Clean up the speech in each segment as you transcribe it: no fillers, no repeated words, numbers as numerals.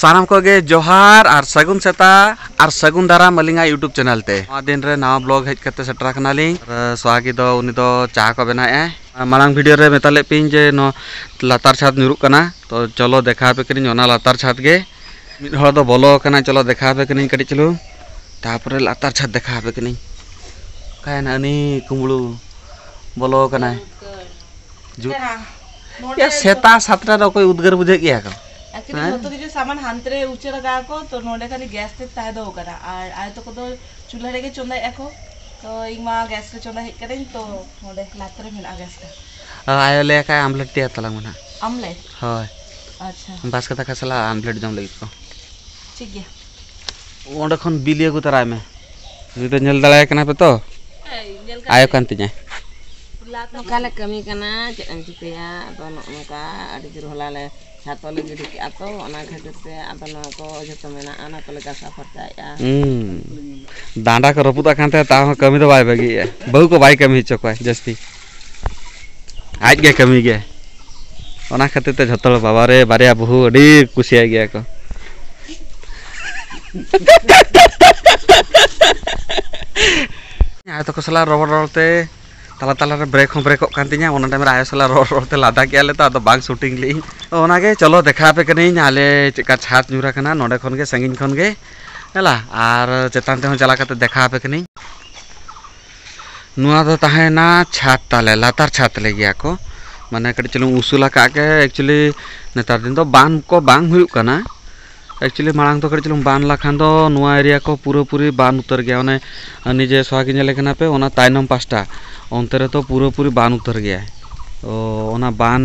सानाम को गे जोहार और सगुन सेता और सगुन दाराम अलिंगा यूट्यूब चैनल ते दिन रे नवा ब्लॉग हेज करते सेटरा कनालिंग स्वागी दो उनी दो चा को बनाए मांग वीडियो रे मेताले पिन जे नो लातार छात निरुक कना तो चलो देखा पे कनी ओना लातार छात गे मिद हड़ दो बोलो कना चलो देखा पे कनी कडी चलो तापरे लातार छात देखा पे कनी काय ना नी कुमळू बोलो कना जु या सेता सातरा रो कोई उद्गर बुझे गया का एक्चुअली होतो दिजे सामान हांतरे उचे लगा को तो नोडे खाली गैस ते ताय दो करा और आय तो को चूल्हा रे चोंदा एको तो इमा गैस रे चोंदा हे करें तो नोडे लातरे मेना गैस का आयले का आमलेट ते तला मना आमलेट होय अच्छा बास कथा का सला आमलेट जम लगी को ठीक गया ओंडे खन बिलिए को तराय में जुदे नेल दलाय कना पे तो आयो कांति जाय नोकाले कमी कना चेन चिकया तो नोका आडी जुर हलाले छातो लगी dik ato ona khatir te ato noko joto mena ana ko lega safarta दांडा को रपुता खानते ता कमी तो बाय बगी बहु को बाय कमी चकोय जस्ती आज गे कमी गे ओना खातिर ते झतल बाबा रे बारिया बहु अडी कुसिया गया को आ तो कसला रोड रोडते तला तला रे ब्रेक हम ब्रेक कांतिया ओना टाइम रे आयसला रोड रोडते लादा केले तो बांग शूटिंग ली ओना गे चलो देखा पे कनी आले चिका छात नुरा कना नोडे खन गे संगिन खन गे हला आर चेतान ते चला कते देखा पे कनी नुआ दो ताहेना छात ताले लातार छात ले गया को माने कड़ी चलो उसूला का के एक्चुअली नेतार दिन तो बान को बांग हुयु कना एक्चुअली मांग तो कड़ी चलो बान लाखान दो नुआ एरिया को पूरा पूरी बान उतर गया ओने निजे स्वागी नेले कना पे ओना ताइनम पास्टा अंतरे तो पूरा पूरी बान उतर गया तो ओना बान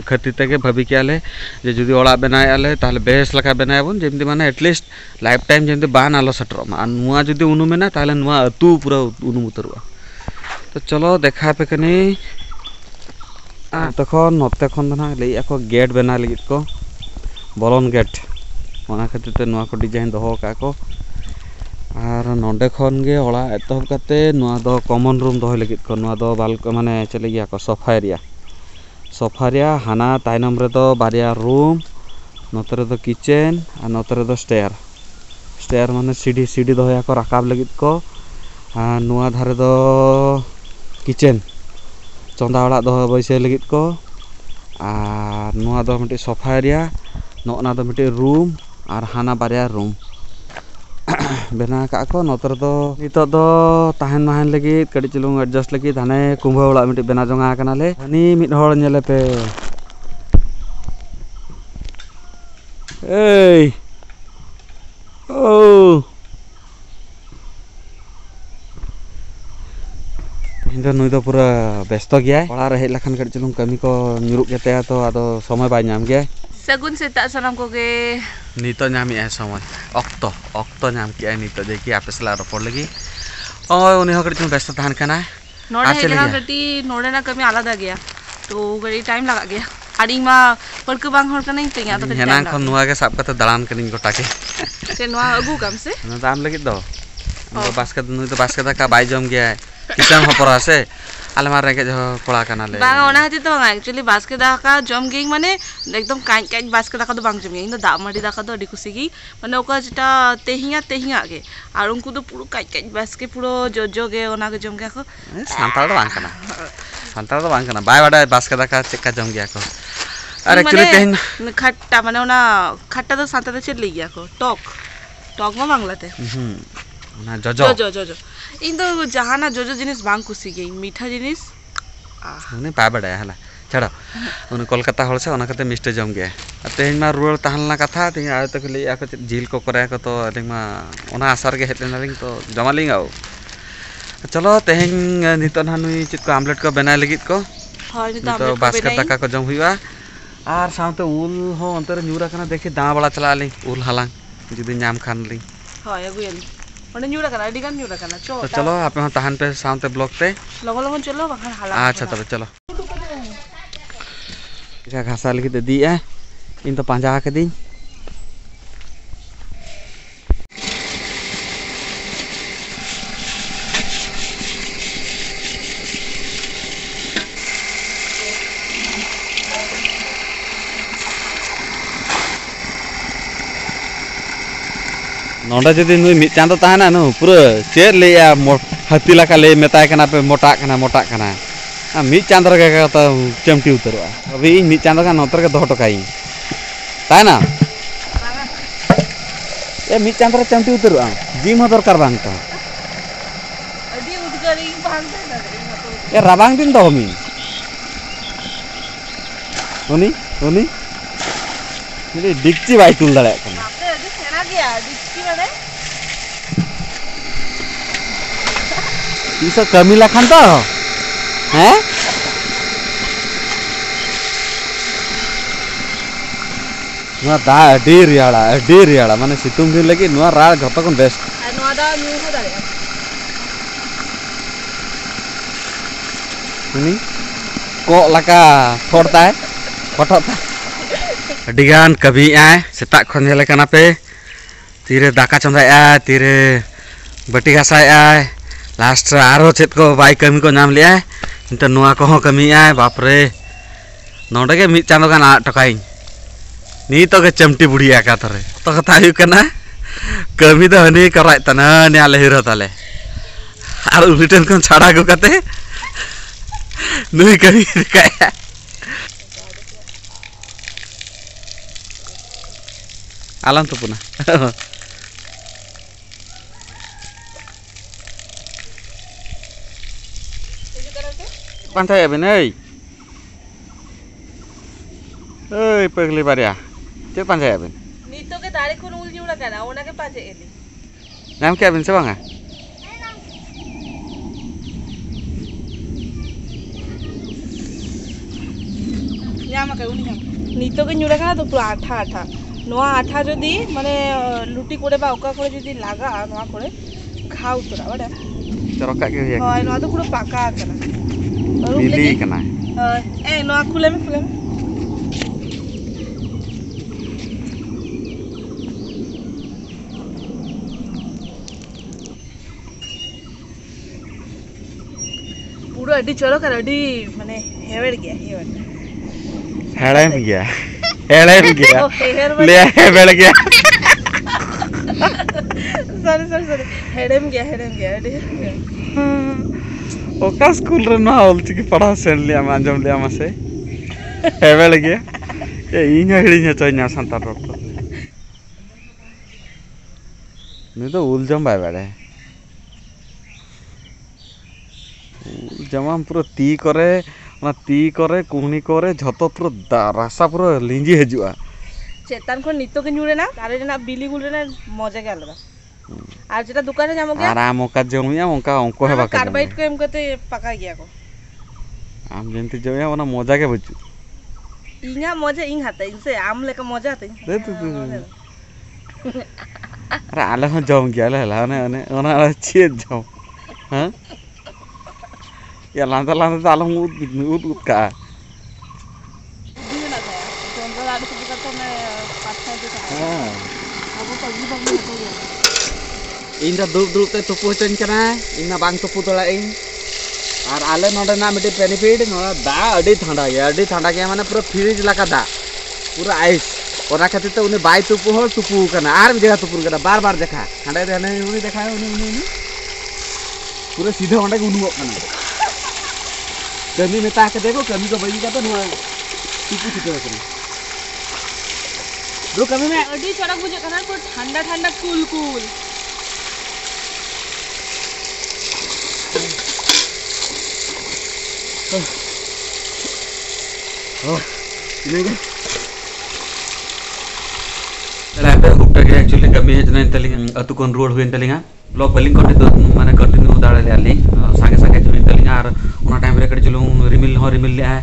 खातिर तेगे भाभी केले जे जुदी ओड़ा बनाय आले ताहले बेस लका बनाय बन जेमति माने एटलिस्ट लाइफ टाइम जेमति बान आलो सटरो मा नुआ जुदी उनु मेना ताहले नुआ अतु पूरा उनु उतरवा तो चलो देखा पे कनी तखन नोते खन ना लई को गेट बना लगित को बॉलन गेट ओना खातिर ते नुआ को डिजाइन दोहो का को और नोडे खन गे ओड़ा एतहब काते नुआ दो कॉमन रूम दोहो लगित को नुआ दो बाल माने चले गया को सोफा एरिया हाना ताइनम रे दो बारिया रूम नोतरे दो किचन और नोतरे दो स्टेयर माने सीढ़ी दोया को राकाब लगित को और नुआ धारे दो किचन चंदा ओड़ा दो बैसे लगित को और नुआ दो मिटे सोफा एरिया नोना दो मिटे रूम और हाना बारिया रूम बना का को नोतर दो नितो दो ताहन माहन लगी कड़ी चलुंग एडजस्ट लगी धाने कुंभ ओड़ा मिटे बना जोंगा कनाले हनी मिड होड़ नेले पे एई ओ इंदो नुई दो पूरा व्यस्त गया ओड़ा रे हेज लखन कड़ी चलुंग कमी को निरुक गेते तो आदो समय बाय नाम गया सगुन सेता सनम को गे नितो नामी है समय ऑक्तो नाम किया नितो देखिए आप सला रपोड़ लगी और उन्हें हो कड़ी व्यस्त थान कना नोडे हे जगह गटी नोडे ना कमी आलादा गया तो गड़ी टाइम लगा गया आड़ी मा पड़क बांग होर कने तेया तो हेना खन नुआ के साब कते दलान कनिन गोटा के से नुआ अगु कम से ना दाम लगी दो बास्केट नुई तो बास्केट का बाई जम गया किचन हो परा से अलमार रे के जो कोड़ा कनाले बांग ओना हति तो एक्चुअली बास्केट दाका जम गेई माने एकदम काई काई बास्केट दाका तो बांग जम गेई इन दा मडी दाका तो अडी खुशी गी माने ओका जेटा तेहिया गे आर उनको तो पुरो काई काई बास्केट पुरो जो गे ओना के जम गया को सांताल तो बांग कना बाय बाडा बास्केट दाका चेका जम गया को अरे एक्चुअली तेहिन खट्टा माने ओना खट्टा तो सांता तो चल गया को टॉक में बांगलाते ना जो इन तो जहाना जो जिनिस बांग खुशी गई मीठा जिनिस उन्हें पाए बड़ा हला छाड़ो उन कोलकाता हल से कते मिस्टे जम गया तेज मा रुआर तहलना कथा तेज आयो तक लैया को झील को करे को तो अलिंग मा ओना आसार गे हेटना लिंग तो जमालिंग आओ चलो तेज नितो ना नुई चित को आमलेट को बना लगित को हां नितो बास्केट दाका को जम हुआ आर सामते उल हो अंतर न्यूरा कना देखि दा बड़ा चला ली उल हालांग जुदी नाम खान ली हां अगुयली ओने न्यूरा कना अडी गान न्यूरा कना तो चलो आप हम तहन पे सामते ब्लॉक पे लगन चलो बखन हाला अच्छा तब चलो का घासा लगी दे दी है इन तो पांजा के दी नोडा जदि नुई मिट चांदो ताहना नु पूरा चेर लेया हाथी लका ले मेताय कना पे मोटा कना मिट चांदो रे का चमटी उतरवा अभी इन मिट चांदो का नोतर के दोहटो काई ताना ए मिट चांदो रे चमटी उतरवा जिम हो दरकार बांग तो अडी उदगरी भांग दे ए राबांग दिन तो मी उनी ini dikci baik tuh dah kan. आपने अभी सेना गया डिक्की वाले bisa kami lakukan toh, Nua dah diri mana situng din lagi nua rar gata kon best. नोआ दा न्यू हो दाले Ini kok laka forta है, kotot Adigan kabi ay setak kon hele kanape tire daka chondai ay tire bati gasai ay last aro chet ko bai kami ko nyam li ay inte nuwa ko kami ay bapre nonde ke mi chando kan tokai ni to ke chamti budi aka tore to kata hu kana kami do hani karai tana ne ale hiro tale ar return kon chhada ko kate nui kami kaya alam tuh punah. Pantai apa nih? Pergi ya. Cek pantai apa? नीतो के दाढ़ी खून उल जुड़ा करा ओना के पाजे Eli नाम क्या बिन sebang ah? ᱧᱟᱢ ᱟᱠᱟᱭ ᱩᱱᱤ ᱧᱟᱢ नीतो के जुड़ा करा तो पूरा आठा नोआ आठा जदि माने लुटी कोड़े बा ओका कोड़े जदि लागा नोआ कोड़े घा उतरा बड़ा Cerokak ke ya? हाय नोआ तो पूरा पाका कना Pilih kena. ए नोआ खुले में पूरा अड्डी चलो कर अड्डी माने हेवेड़ गया हेड़म गया ले हेवेड़ गया सॉरी हेड़म गया अड्डी ओका स्कूल रे ना ऑलचिकी पढ़ा सेन लिया आंजम लिया मासे हेवेड़ गया ए इኛ हिड़िኛ चोइኛ संतार रोड ने तो उलजम बाय बाड़े जमा पूरा ती करे कुहनी करे झतो पूरा रासा पूरा लिंजी हजुआ चेतन को नीतो के जुड़े ना तारे जना बिली गुल रे मजा के अलगा আর যেটা দোকানে যামো গে আর আমকা জমিয়া মকা অঙ্ক হেবা কার্বাইড को एमकते पका गया को आम जेंति जमिया ओना मजा के बचु इना मजा इन हाते इनसे आम लेका मजा हाते दे तू अरे आले हो जम गया ले ने ओना छे जम हां या लांदा तालो उद का दिन ना था तो लाड से तो मैं पाँच छह दिन हां अब तो जी बग में हो गया इन दुब ते तुपु चन कना इन बांग तुपु तोला इन और आले नोडे ना मिटे बेनिफिट नोडा दा अडी ठंडा गया माने पूरा फ्रिज लका दा पूरा आइस ओना खातिर तो उनी बाय तुपु कना आर जगह तुपु कना बार देखा हांडे देने उनी देखा उनी पूरा सीधे ओंडे उनुगो कना कमी में ताके देखो कमी को बजी का तो तुपु चितो कना दो कमी में अडी चढ़क बुझे कना को ठंडा cool ini kan lalu ukta ke actually kami hejna inteling atu kon road huin telinga blog baling konti mana continue udara le ali sange jumi telinga ar ona time re kadi chulung rimil le hai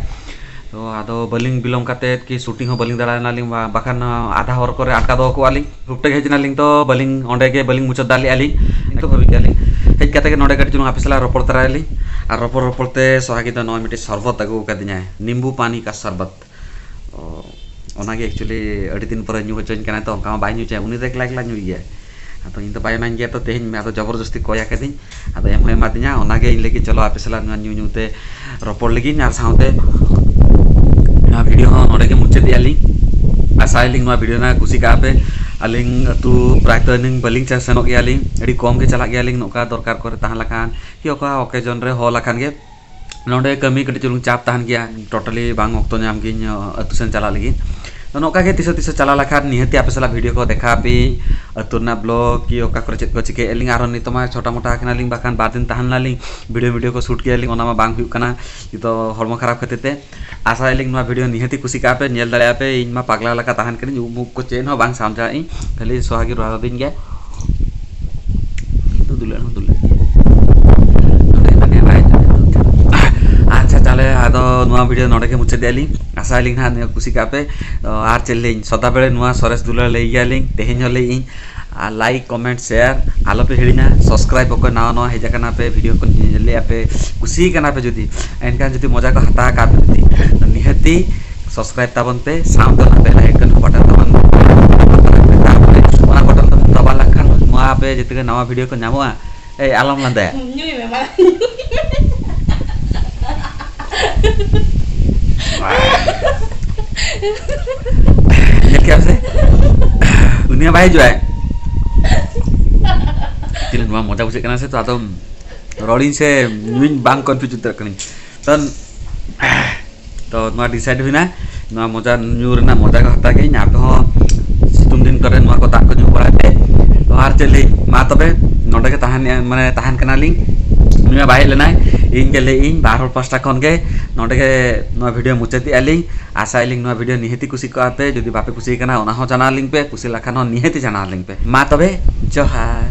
to ado baling bilong kate ki shooting ho baling dara naling bakan adha hor kore atka do ko aling ukta ke hejna ling to baling onde ke baling muchot dali ali to bhabi ke aling hej kate ke node kadi chulung apisala ropor tara ali ar ropor te sohagita 9 minute sarbat agu kadinya nimbu pani ka sarbat ओना के actually अड़ी दिन पर new change करना तो का bye new चे उनी देख लाइक ला न्यू गया तो इन तो बाय मान गया तो तेहन में तो जबरदस्ती कोया के दिन तो एम एम आदिया ओना के इन लेके चलो आपे सला न्यू ते रपोर लगी नार साउते वीडियो नोडे के मुचे दियाली आसाइलिंग मा वीडियो ना खुशी का पे aling tu praktek ning baling cha senok ya aling adi kom ke chalak ya aling noka dorkar kore tahan lakan ki oka occasion re ho lakan ge nonde kami kadi chulung chap tahan gya totally bang okto nyam gi atu sen chalak lagi तो नौका के तीसो चला लखा निहती आप सला video को देखा पे अतुरना ब्लॉग की ओका करे चेक को चिके एलिंग आरो नितमा छोटा मोटा कना लिंग बाखान बार दिन तहन लालिंग वीडियो को शूट किया लिंग ओना मा बांग हुई कना तो हरमो खराब खातिर ते आशा एलिंग मा वीडियो निहती खुशी का पे नेल दले पे इन मा पागला लका तहन कनी मुख को चेन हो बांग समझा इ खाली सोहागी रोहा दिन गे तो दुले अच्छा चले आदो नुआ वीडियो नोडे के मुचे देली आशा लिंग ना खुशी का पे आर चलें सदा बेले नुआ सरेस दुला ले गेलिंग तेहेन हले इन लाइक कमेंट शेयर आलो पे हिड़िना सब्सक्राइब को ना ना हेजा कना पे वीडियो को ले पे खुशी कना पे जदी एनका जदी मजा को हता का पे निहती सब्सक्राइब ताबन पे साउंड ना पे लाइक कन बटन ताबन ओना बटन तो दबा लखन नुआ पे जते नवा वीडियो को नामो ए आलम लंदे क्या से दुनिया भाई जो है चिलन वहाँ मजा उसे करना से तो आता रोलिंग से न्यूइन बांग कॉन्फ्यूज उतर करनी तो नवा डिसाइड हुई ना नवा मजा न्यूर ना मजा का हटा के यहाँ पे हो तुम दिन करें नवा को ताक को न्यू पड़ा थे तो हर चले माँ तबे नोटे के ताहन मने ताहन करना लिंग नुआ बाहे लेना इन के ले इन 12 5टा खन के नोटे के नुआ वीडियो मुचाती आलिंग आशा आलिंग नुआ वीडियो निहती खुशी को आते जदि बापे खुशी कना ओना हो जाना लिंग पे खुशी लखन हो निहती जाना लिंग पे मा तबे जोहार।